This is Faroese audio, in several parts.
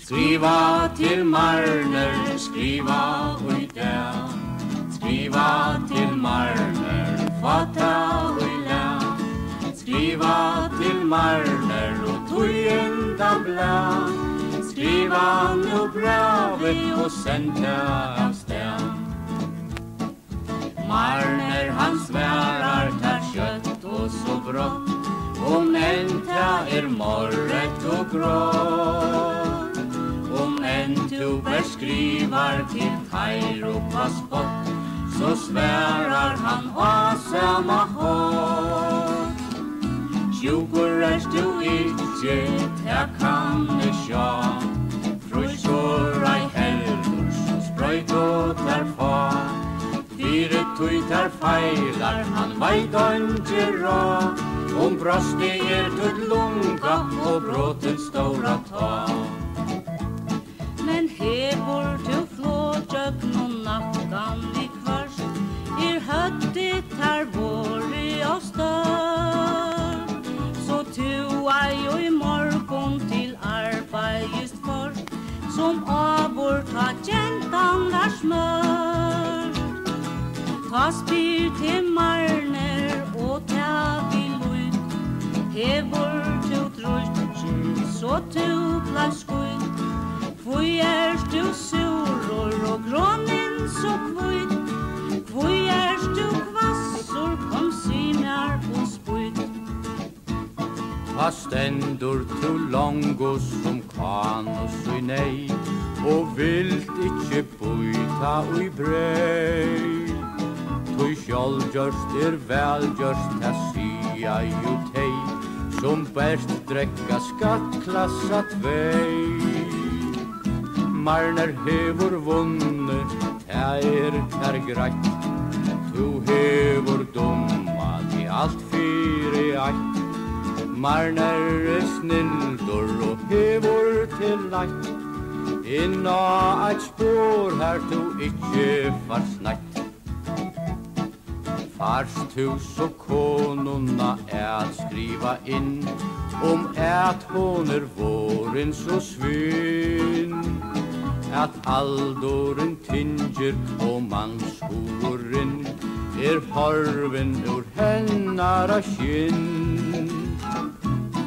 Skriva till Marner, skriva ui där. Skriva till Marner, fatta ui lä. Skriva till Marner och tujenda blä. Skriva nu brevet och sända av stäm. Marner han svärar tar kött och så brått. Om enta morret och grått. Om en tuber skrivar till Kairo på spott. Så svärar han av samma håll. Tjugor du inte, här kan du sjå. Frusor ei heldur, så sprøyt og tar få. Fire tøytar feilar, han veit ikke rå. Om brøstet tutt lunga og bråten stora ta. Men hebor du flådjøk no nakkan I kvars. Høttet her våre og stør. Så tu ei og I morgon til arbeidest for. Som avår ta gentan der smør. Ta spyr til Marner og ta vil ut. Hevor tu trøst, så tu blei skutt. Hvor du suror og grånen så kvitt. Hvor du kvassor, kom si mer på spytt. Ta stendur tu longos som kanus ui nei. Og vilt ikkje buita ui brei. Tu sjálvgjørst velgjørst, ta sia jo tei. Som best drekka skattklassa 2. Marner hevor vunnet, her greit. Tu hevor dumma, I alt fyri eitt. Marner snildur og hevor til leit. Inna eit spår her tu ikkje var sneit. Farst tu så konuna skriva inn. At hon våren så svinn. At aldoren tinger og manshoren horven ur hennara kinn.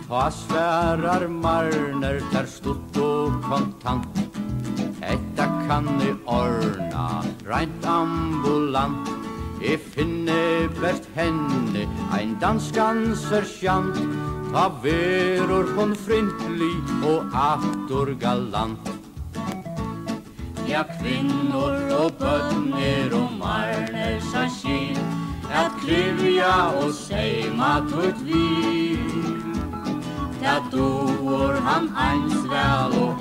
Ta sværar Marner der stutt og kontant. Etta kan I ordna reint ambulant. I finne best henne ein danskan sergeant. Ta veror hon frintlig og attor galant. Ja, kvinnor og bønner og Marner sa skil. At klivja og seima tutt vil. Ta doer han eins vel og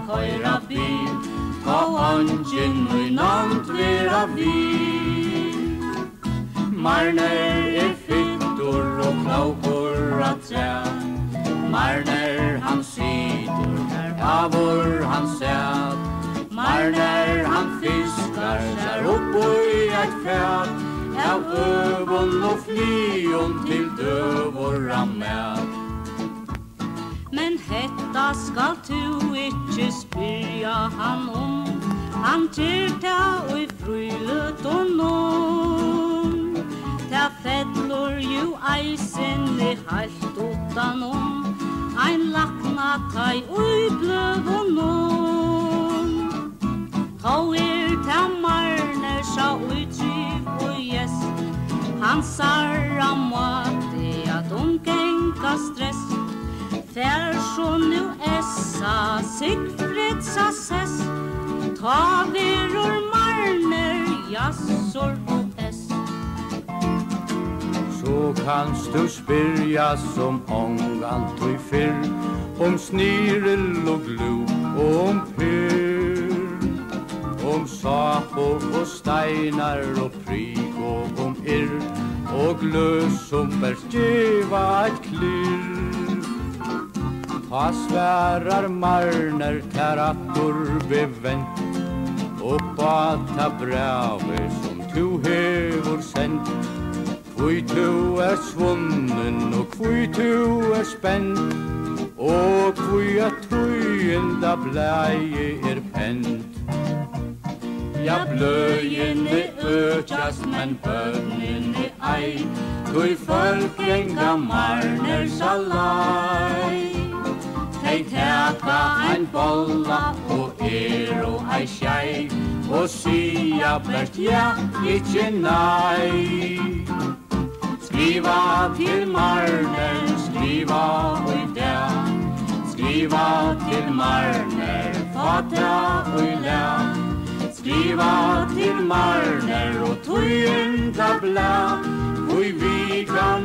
køyra bil. Ta ongen ui nant vera vil. Marner fittor og klaukor at træ. Marner han sitter, avor han sæt. Marner han fiskar seg oppå I eit fæt. Av øvon og flyon til døvora mæt. Men hetta skal tu ikkje spyrja han om. Han tyrta og I frylet og nån. Ta fedlor jo eisen I halt utan om. Ein lakna tai ui bløv og nån. Ta ta Marner sa ui triv og yes. Han sarra måte at genka stress. Fær så nu essa Sigfrid sa sess. Ta veror Marner jassor og ess. Så kanst du spyrja som ångant og fyrr. Snirel og glu og pyr. Sapo og steinar og prik og irr. Og løs som djeva eit klirr. Ta sværar Marner terattor bevent. Oppa ta brave som tu hevor sendt. Kvui tu svonnen og kvui tu spent. Og kvui enda blæje pent. Ja, bløjene økjast, men bønnene ei, tui folk enga marner salai. Hei teka ein bolla og ei skei, og sia bært ja, ikkje nei. Skriva til Marner, skriva ui der. Skriva til Marner, fata ui lær. Skriva til Marner og tøyenda blær, ui vika